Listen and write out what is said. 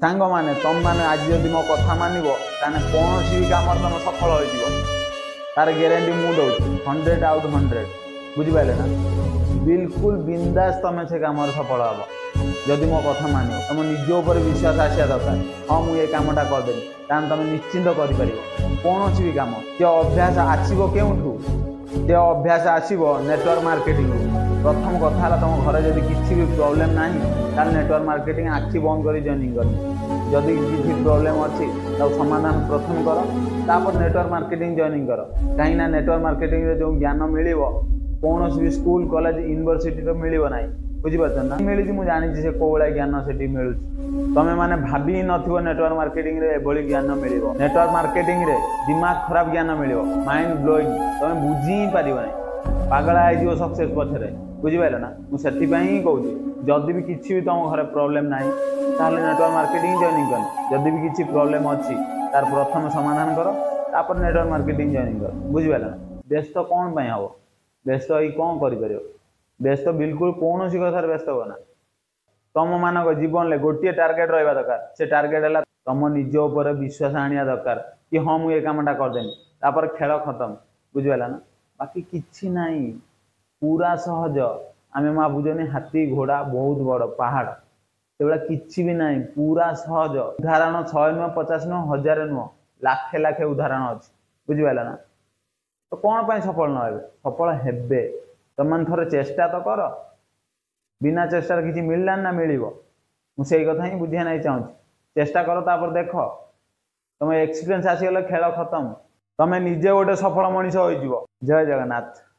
सांग माने तुम मैंने आज जदि मो कथा मानिब ताने कौन भी काम तुम सफल हो तार ग्यारंटी मु दौर 100 आउट 100 बुझिपारे ना बिल्कुल बिंदास तुम से कम सफल हम जदि मो कथा मान तुम निज उपर विश्वास आसा दरकार हाँ मुझे कामटा करदेवी तान तुम निश्चिंत कर कौन भी काम जे अभ्यास आसो केउठू जे अभ्यास आसो नेटवर्क मार्केटिंग प्रथम कथा तुम घर जब किसी भी प्रोब्लेम ना ताल नेटवर्क मार्केटिंग आखि बंद कर जॉइनिंग कर जदि किसी प्रोब्लेम अच्छी तब समाधान प्रथम कर तापर नेटवर्क मार्केटिंग जॉइनिंग कर कहीं नेटवर्क मार्केटिंग जो ज्ञान मिल कौन भी स्कूल कॉलेज यूनिवर्सिटी मिल ना बुझीपार ना मिली मुझे जानी से कौ भाई ज्ञान से मिलूँ तुम मैंने भाभी नथिबो नेटवर्क मार्केटिंग रे एभली ज्ञान मिल नेटवर्क मार्केटिंग रे दिमाग खराब ज्ञान मिल माइंड ब्लोइंग तुम बुझी ही पार पागला हो सक्सेस पछरे बुझीपार ना मुझे ही कहूँ जदि भी किसी भी तुम घर प्रोब्लेम ना नेटवर्क मार्केटिंग जॉइनिंग कर जदि भी किसी प्रोब्लेम अच्छी तार प्रथम समाधान कर तापर नेटवर्क मार्केटिंग जॉइनिंग कर बुझीपार ना व्यस्त कौन हम व्यस्त ही कौन कर व्यस्त बिल्कुल कौन सी कथार व्यस्त हो ना तुम मान जीवन में गोटे टार्गेट रहा दरकार से टार्गेट है तुम निज उपर विश्वास आनिया दरकार कि हाँ मुझे कामटा करदेनी तापर खेल खत्म बुझीपार ना बाकी किसी ना पूरा सहज आम भावुनी हाथी घोड़ा बहुत बड़ पहाड़ से किसी भी ना पूरा सहज उदाहरण 100 नुह 50 नुह 1000 नुह लाखे लाखे उदाहरण अच्छी बुझीपार ना तो कौन पर सफल न सफल हे तुम थोड़े चेष्टा तो कर बिना चेष्टा किसी मिलला ना मिल मुझे कथा ही बुझा ना चाहूँ चेष्टा कर तापर देख तुम एक्सपीरियंस आसीगले खेल खत्म तुम निजे गोटे सफल मनीष हो जय जगन्नाथ।